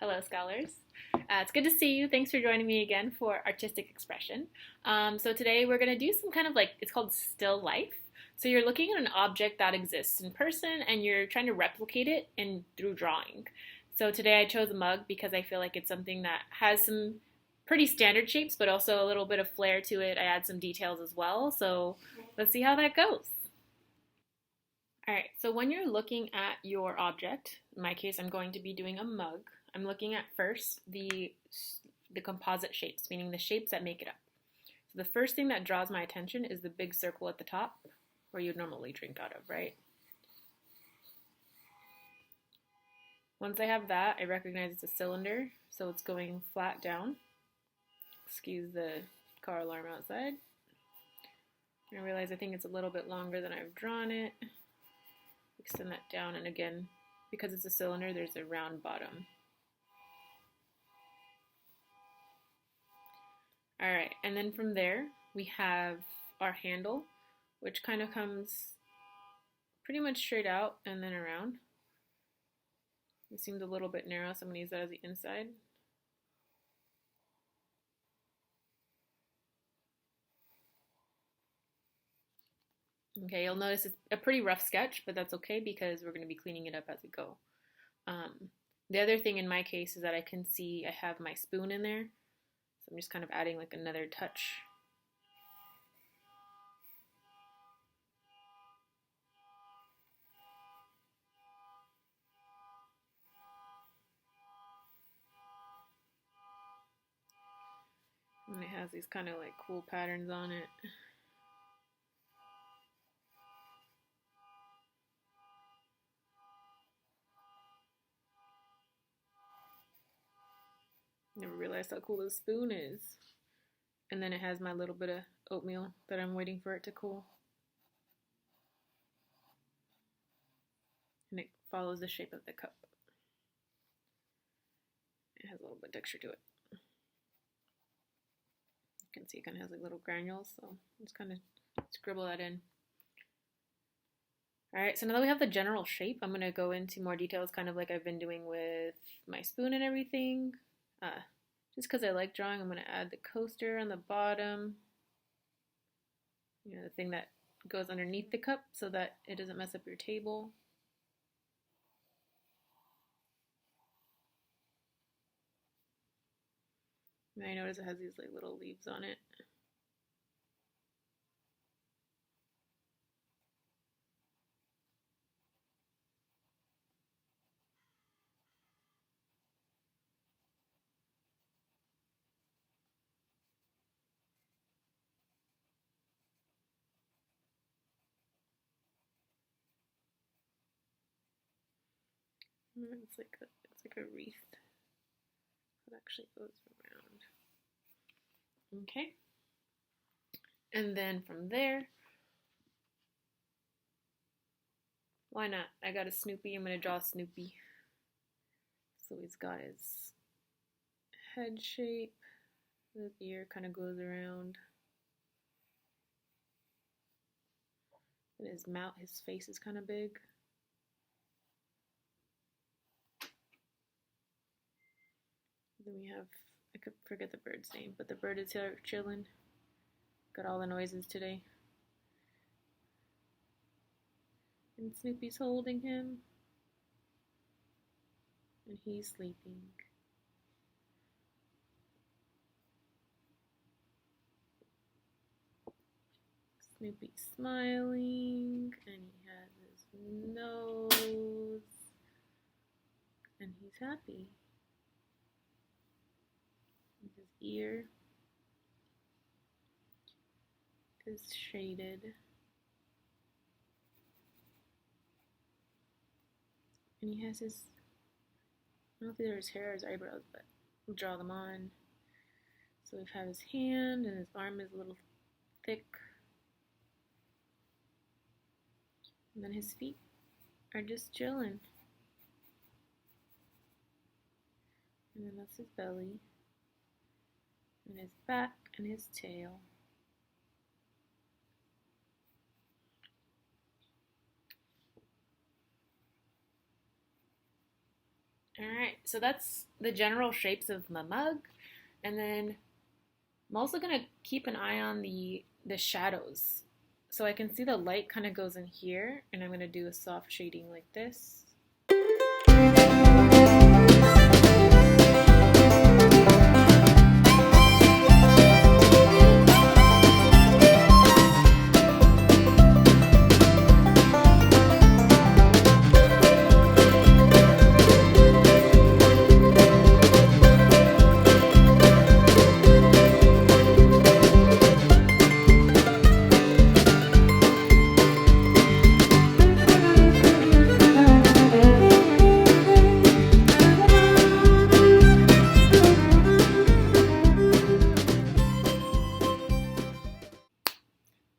Hello, scholars. It's good to see you. Thanks for joining me again for artistic expression. So today we're going to do some kind of it's called still life. So you're looking at an object that exists in person and you're trying to replicate it through drawing. So today I chose a mug because I feel like it's something that has some pretty standard shapes, but also a little bit of flair to it. I add some details as well. So let's see how that goes. All right, so when you're looking at your object, in my case, I'm going to be doing a mug. I'm looking at first the composite shapes, meaning the shapes that make it up. So the first thing that draws my attention is the big circle at the top, where you'd normally drink out of, right? Once I have that, I recognize it's a cylinder, so it's going flat down. Excuse the car alarm outside. I realize I think it's a little bit longer than I've drawn it. Extend that down, and again, because it's a cylinder, there's a round bottom. All right, and then from there, we have our handle, which kind of comes pretty much straight out and then around. It seems a little bit narrow, so I'm going to use that as the inside. Okay, you'll notice it's a pretty rough sketch, but that's okay because we're going to be cleaning it up as we go. The other thing in my case is that I can see I have my spoon in there, so I'm just kind of adding like another touch. And it has these kind of like cool patterns on it. Never realized how cool this spoon is. And then it has my little bit of oatmeal that I'm waiting for it to cool. And it follows the shape of the cup. It has a little bit of texture to it. You can see it kind of has like little granules, so just kind of scribble that in. Alright, so now that we have the general shape, I'm going to go into more details kind of like I've been doing with my spoon and everything. Just because I like drawing, I'm going to add the coaster on the bottom. You know, the thing that goes underneath the cup so that it doesn't mess up your table. And I notice it has these like little leaves on it. It's like a wreath that actually goes around. Okay. And then from there, why not? I got a Snoopy. I'm going to draw Snoopy. So he's got his head shape. The ear kind of goes around. And his mouth, his face is kind of big. Then we have, I could forget the bird's name, but the bird is here chilling. Got all the noises today. And Snoopy's holding him. And he's sleeping. Snoopy's smiling, and he has his nose, and he's happy. And his ear is shaded. And he has his, I don't know if they're his hair or his eyebrows, but we'll draw them on. So we have his hand, and his arm is a little thick. And then his feet are just chilling. And then that's his belly, and his back, and his tail. Alright, So that's the general shapes of my mug. And then I'm also going to keep an eye on the shadows. So I can see the light kind of goes in here, and I'm going to do a soft shading like this.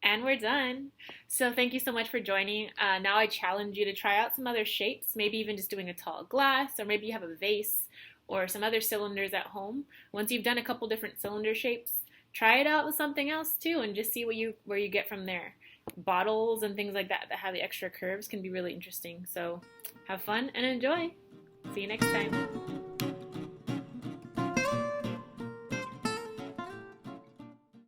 And we're done. So thank you so much for joining. Now I challenge you to try out some other shapes, maybe even just doing a tall glass, or maybe you have a vase or some other cylinders at home. Once you've done a couple different cylinder shapes, try it out with something else too and just see where you get from there. Bottles and things like that that have the extra curves can be really interesting. So have fun and enjoy. See you next time.